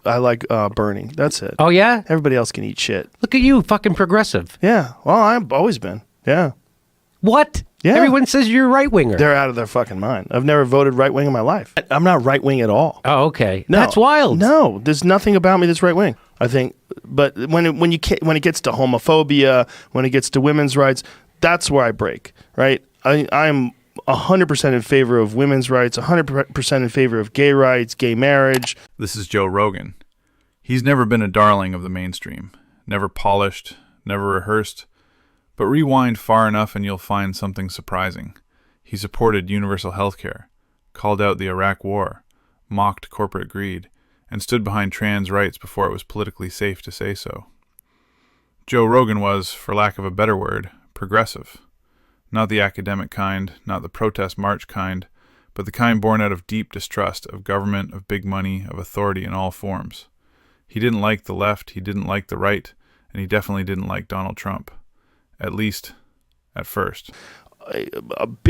burning. That's it. Oh, yeah? Everybody else can eat shit. Look at you, fucking progressive. Yeah. Well, I've always been. Yeah. What? Yeah. Everyone says you're a right-winger. They're out of their fucking mind. I've never voted right-wing in my life. I'm not right-wing at all. Oh, okay. No. That's wild. No, there's nothing about me that's right-wing. I think, but when it gets to homophobia, when it gets to women's rights, that's where I break, right? I'm 100% in favor of women's rights, 100% in favor of gay rights, gay marriage. This is Joe Rogan. He's never been a darling of the mainstream, never polished, never rehearsed. But rewind far enough and you'll find something surprising. He supported universal health care, called out the Iraq War, mocked corporate greed, and stood behind trans rights before it was politically safe to say so. Joe Rogan was, for lack of a better word, progressive. Not the academic kind, not the protest march kind, but the kind born out of deep distrust of government, of big money, of authority in all forms. He didn't like the left, he didn't like the right, and he definitely didn't like Donald Trump. At least, at first.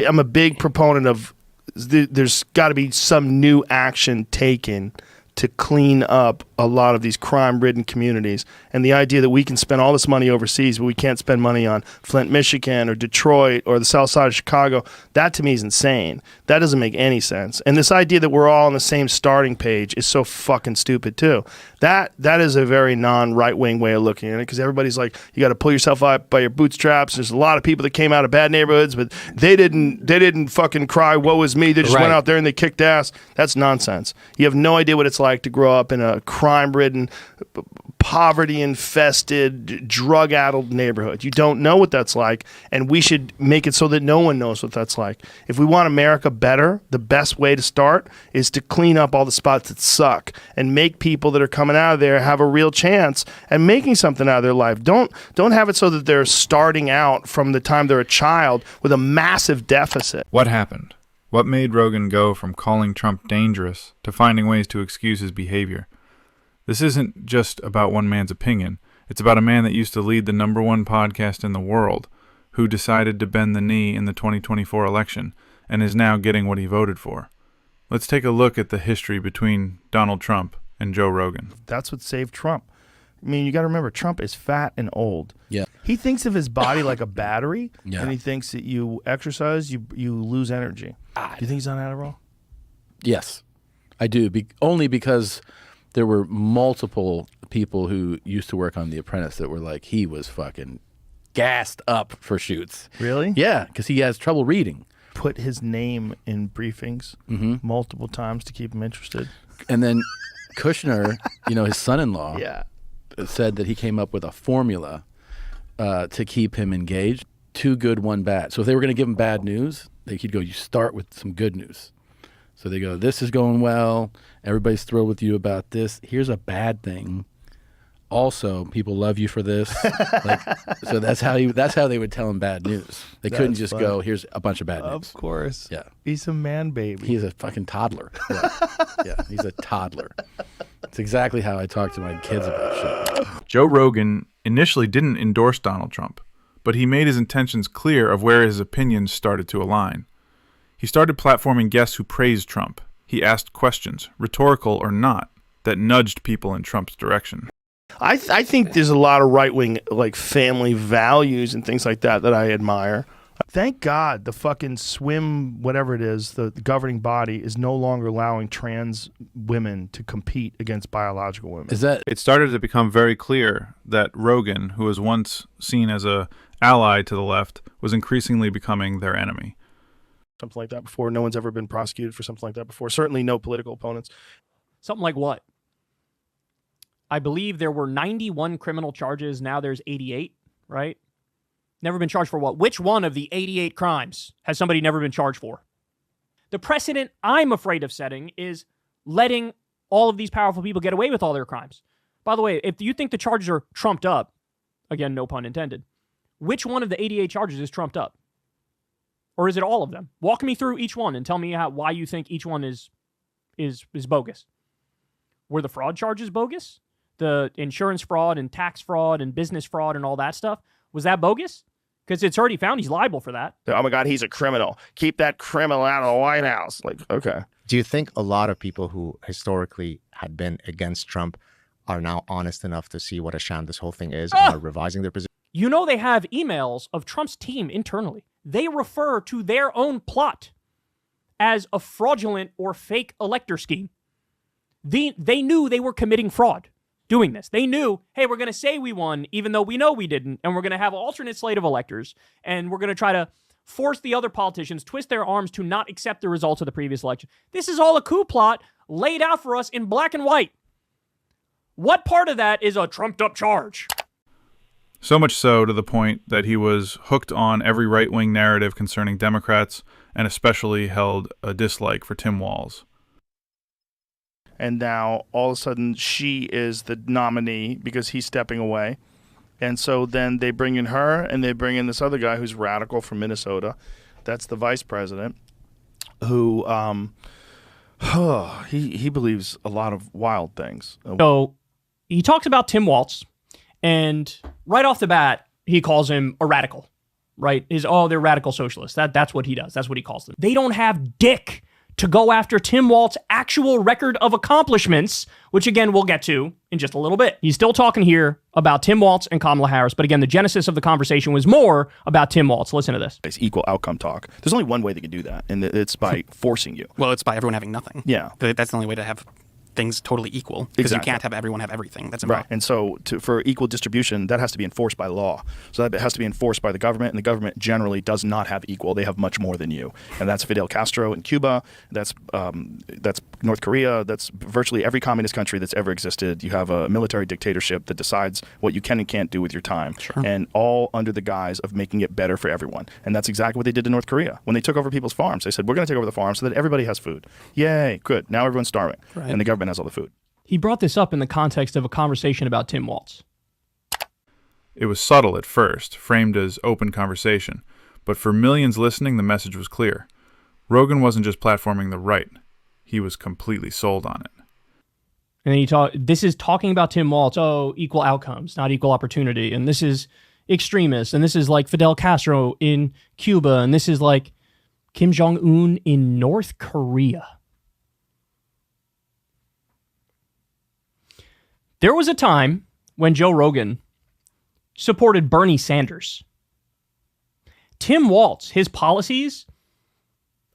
I'm a big proponent of there's got to be some new action taken to clean up a lot of these crime-ridden communities. And the idea that we can spend all this money overseas, but we can't spend money on Flint, Michigan, or Detroit, or the south side of Chicago, that to me is insane. That doesn't make any sense. And this idea that we're all on the same starting page is so fucking stupid too. That is a very non-right-wing way of looking at it, because everybody's like, you got to pull yourself up by your bootstraps. There's a lot of people that came out of bad neighborhoods, but they didn't fucking cry, woe is me. They just went out there and they kicked ass. That's nonsense. You have no idea what it's like to grow up in a crime-ridden, poverty-infested, drug-addled neighborhood. You don't know what that's like, and we should make it so that no one knows what that's like. If we want America better, the best way to start is to clean up all the spots that suck and make people that are coming out of there have a real chance at making something out of their life. Don't have it so that they're starting out from the time they're a child with a massive deficit. What happened? What made Rogan go from calling Trump dangerous to finding ways to excuse his behavior? This isn't just about one man's opinion. It's about a man that used to lead the #1 podcast in the world, who decided to bend the knee in the 2024 election and is now getting what he voted for. Let's take a look at the history between Donald Trump and Joe Rogan. That's what saved Trump. I mean, you got to remember, Trump is fat and old. Yeah. He thinks of his body like a battery, Yeah. and he thinks that you exercise, you lose energy. Do you think he's on Adderall? Yes, I do. Only because there were multiple people who used to work on The Apprentice that were like, he was fucking gassed up for shoots. Really? Yeah, because he has trouble reading. Put his name in briefings multiple times to keep him interested. And then Kushner, his son-in-law, said that he came up with a formula to keep him engaged. 2 good, 1 bad. So if they were going to give him bad news, he'd go, you start with some good news. So they go, this is going well. Everybody's thrilled with you about this. Here's a bad thing. Also, people love you for this. So that's how they would tell him bad news. They couldn't just go, here's a bunch of bad news. Of course. Yeah. He's a man baby. He's a fucking toddler. Yeah, he's a toddler. It's exactly how I talk to my kids about shit. Joe Rogan initially didn't endorse Donald Trump, but he made his intentions clear of where his opinions started to align. He started platforming guests who praised Trump. He asked questions, rhetorical or not, that nudged people in Trump's direction. I think there's a lot of right-wing family values and things like that I admire. Thank God the fucking swim, whatever it is, the governing body is no longer allowing trans women to compete against biological women. It started to become very clear that Rogan, who was once seen as an ally to the left, was increasingly becoming their enemy. Something like that before. No one's ever been prosecuted for something like that before. Certainly no political opponents. Something like what? I believe there were 91 criminal charges. Now there's 88, right? Never been charged for what? Which one of the 88 crimes has somebody never been charged for? The precedent I'm afraid of setting is letting all of these powerful people get away with all their crimes. By the way, if you think the charges are trumped up, again, no pun intended, which one of the 88 charges is trumped up? Or is it all of them? Walk me through each one and tell me why you think each one is bogus. Were the fraud charges bogus? The insurance fraud and tax fraud and business fraud and all that stuff, was that bogus? Because it's already found he's liable for that. Oh my God, he's a criminal. Keep that criminal out of the White House. Okay. Do you think a lot of people who historically had been against Trump are now honest enough to see what a sham this whole thing is and are revising their position. You know, they have emails of Trump's team internally. They refer to their own plot as a fraudulent or fake elector scheme. They knew they were committing fraud doing this. They knew, hey, we're going to say we won, even though we know we didn't, and we're going to have an alternate slate of electors, and we're going to try to force the other politicians, twist their arms to not accept the results of the previous election. This is all a coup plot laid out for us in black and white. What part of that is a trumped-up charge? So much so to the point that he was hooked on every right-wing narrative concerning Democrats and especially held a dislike for Tim Walz. And now, all of a sudden, she is the nominee because he's stepping away. And so then they bring in her, and they bring in this other guy who's radical from Minnesota. That's the vice president, who he believes a lot of wild things. So he talks about Tim Walz, and right off the bat, he calls him a radical, right? They're radical socialists. That's what he does. That's what he calls them. They don't have dick to go after Tim Walz's actual record of accomplishments, which again, we'll get to in just a little bit. He's still talking here about Tim Walz and Kamala Harris, but again, the genesis of the conversation was more about Tim Walz. Listen to this. It's equal outcome talk. There's only one way they can do that, and it's by forcing you. Well, it's by everyone having nothing. Yeah. That's the only way to have things totally equal. Because Exactly. you can't have everyone have everything. That's impossible. Right. And so for equal distribution, that has to be enforced by law. So that has to be enforced by the government, and the government generally does not have equal. They have much more than you. And that's Fidel Castro in Cuba. That's North Korea. That's virtually every communist country that's ever existed. You have a military dictatorship that decides what you can and can't do with your time. Sure. And all under the guise of making it better for everyone. And that's exactly what they did to North Korea. When they took over people's farms, they said, we're going to take over the farms so that everybody has food. Yay, good. Now everyone's starving. Right. And the government has all the food. He brought this up in the context of a conversation about Tim Walz. It was subtle at first, framed as open conversation, but for millions listening, the message was clear. Rogan wasn't just platforming the right. He was completely sold on it. And then this is talking about Tim Walz, equal outcomes, not equal opportunity. And this is extremist. And this is like Fidel Castro in Cuba. And this is like Kim Jong-un in North Korea. There was a time when Joe Rogan supported Bernie Sanders. Tim Walz, his policies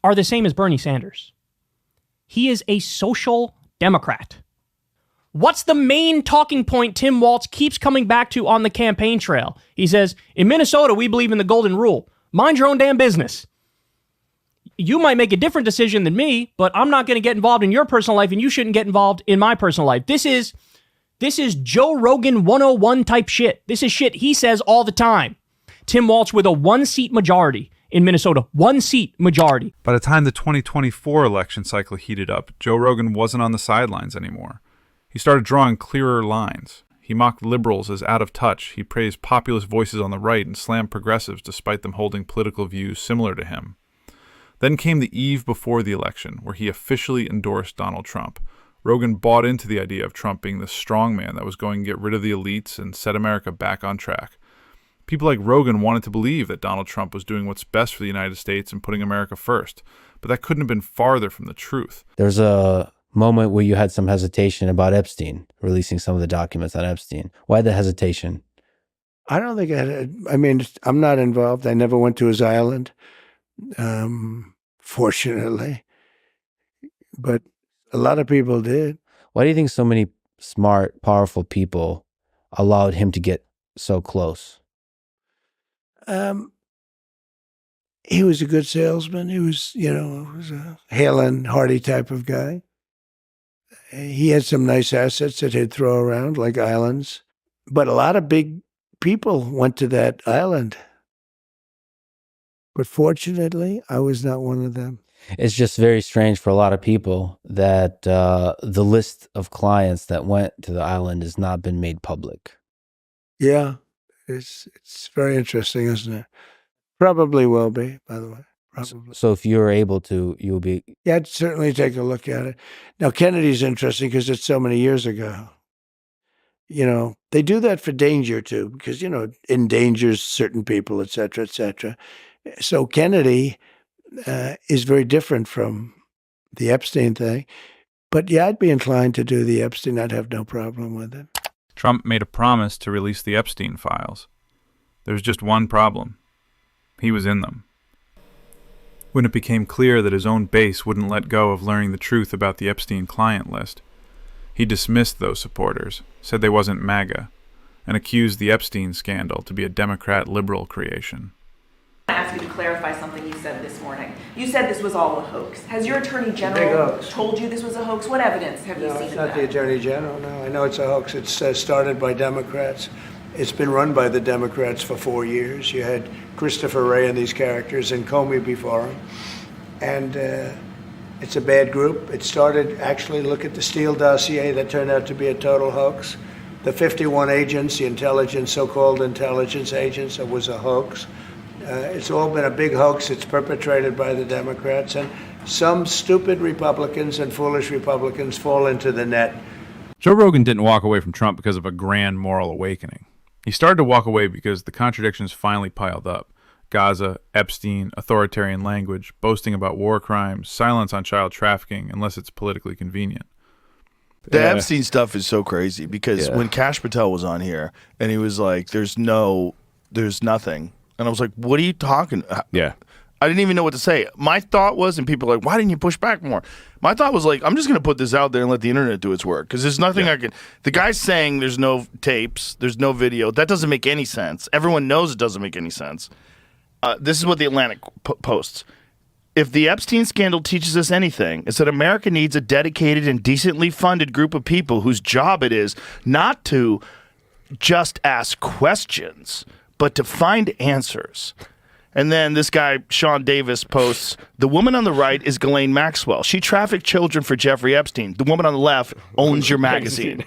are the same as Bernie Sanders. He is a social democrat. What's the main talking point Tim Walz keeps coming back to on the campaign trail? He says, in Minnesota, we believe in the golden rule. Mind your own damn business. You might make a different decision than me, but I'm not going to get involved in your personal life, and you shouldn't get involved in my personal life. This is Joe Rogan 101 type shit. This is shit he says all the time. Tim Walz with a 1-seat majority in Minnesota. 1-seat majority. By the time the 2024 election cycle heated up, Joe Rogan wasn't on the sidelines anymore. He started drawing clearer lines. He mocked liberals as out of touch. He praised populist voices on the right and slammed progressives despite them holding political views similar to him. Then came the eve before the election, where he officially endorsed Donald Trump. Rogan bought into the idea of Trump being the strongman that was going to get rid of the elites and set America back on track. People like Rogan wanted to believe that Donald Trump was doing what's best for the United States and putting America first, but that couldn't have been farther from the truth. There's a moment where you had some hesitation about Epstein, releasing some of the documents on Epstein. Why the hesitation? I don't think I'm not involved. I never went to his island, fortunately. But a lot of people did. Why do you think so many smart, powerful people allowed him to get so close? He was a good salesman. He was, was a hale and hearty type of guy. He had some nice assets that he'd throw around, like islands. But a lot of big people went to that island. But fortunately, I was not one of them. It's just very strange for a lot of people that the list of clients that went to the island has not been made public. Yeah, it's very interesting, isn't it? Probably will be, by the way. Probably. So if you're able to, you'll be... Yeah, I'd certainly take a look at it. Now, Kennedy's interesting because it's so many years ago. They do that for danger, too, because, endangers certain people, et cetera, et cetera. So Kennedy is very different from the Epstein thing. But yeah, I'd be inclined to do the Epstein. I'd have no problem with it. Trump made a promise to release the Epstein files. There's just one problem. He was in them. When it became clear that his own base wouldn't let go of learning the truth about the Epstein client list, he dismissed those supporters, said they wasn't MAGA, and accused the Epstein scandal to be a Democrat liberal creation. I ask you to clarify something you said this morning. You said this was all a hoax. Has your Attorney General told you this was a hoax? What evidence have you seen of that? No, it's not the Attorney General. No, I know it's a hoax. It's started by Democrats. It's been run by the Democrats for 4 years. You had Christopher Wray and these characters and Comey before him. And it's a bad group. It started, actually, look at the Steele dossier that turned out to be a total hoax. The 51 agents, the intelligence, so-called intelligence agents, it was a hoax. It's all been a big hoax. It's perpetrated by the Democrats. And some stupid Republicans and foolish Republicans fall into the net. Joe Rogan didn't walk away from Trump because of a grand moral awakening. He started to walk away because the contradictions finally piled up. Gaza, Epstein, authoritarian language, boasting about war crimes, silence on child trafficking unless it's politically convenient. The Epstein stuff is so crazy because when Kash Patel was on here and he was like, there's nothing. And I was like, what are you talking about? Yeah. I didn't even know what to say. My thought was, and people are like, why didn't you push back more? My thought was like, I'm just going to put this out there and let the internet do its work because there's nothing I can. The guy's saying there's no tapes, there's no video. That doesn't make any sense. Everyone knows it doesn't make any sense. This is what the Atlantic posts. If the Epstein scandal teaches us anything, it's that America needs a dedicated and decently funded group of people whose job it is not to just ask questions, but to find answers. And then this guy, Sean Davis, posts, the woman on the right is Ghislaine Maxwell. She trafficked children for Jeffrey Epstein. The woman on the left owns your magazine.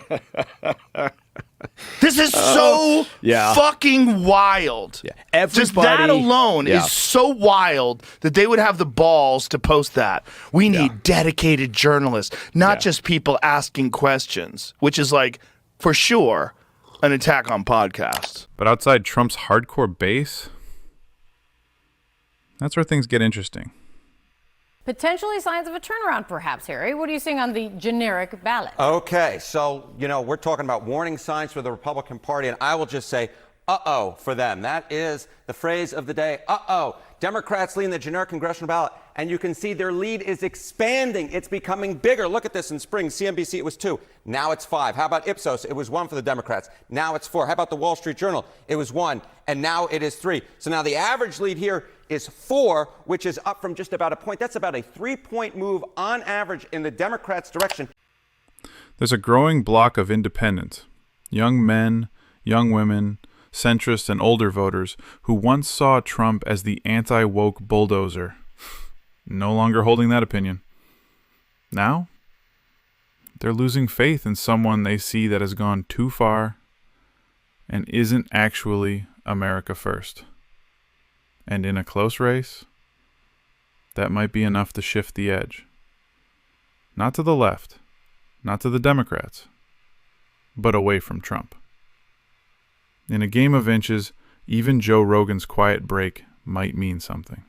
This is so fucking wild. Yeah. Just that alone is so wild that they would have the balls to post that. We need dedicated journalists, not just people asking questions, which is like, for sure, an attack on podcasts. But outside Trump's hardcore base, that's where things get interesting. Potentially signs of a turnaround, perhaps, Harry. What are you seeing on the generic ballot? Okay, so, we're talking about warning signs for the Republican Party, and I will just say, uh-oh, for them. That is the phrase of the day, uh-oh. Democrats lead the generic congressional ballot, and you can see their lead is expanding. It's becoming bigger. Look at this in spring. CNBC, it was 2. Now it's 5. How about Ipsos? It was 1 for the Democrats. Now it's 4. How about the Wall Street Journal? It was 1, and now it is 3. So now the average lead here is 4, which is up from just about a point. That's about a 3-point move on average in the Democrats' direction. There's a growing block of independents, young men, young women, centrist and older voters who once saw Trump as the anti-woke bulldozer, no longer holding that opinion. Now, they're losing faith in someone they see that has gone too far and isn't actually America first. And in a close race, that might be enough to shift the edge. Not to the left, not to the Democrats, but away from Trump. In a game of inches, even Joe Rogan's quiet break might mean something.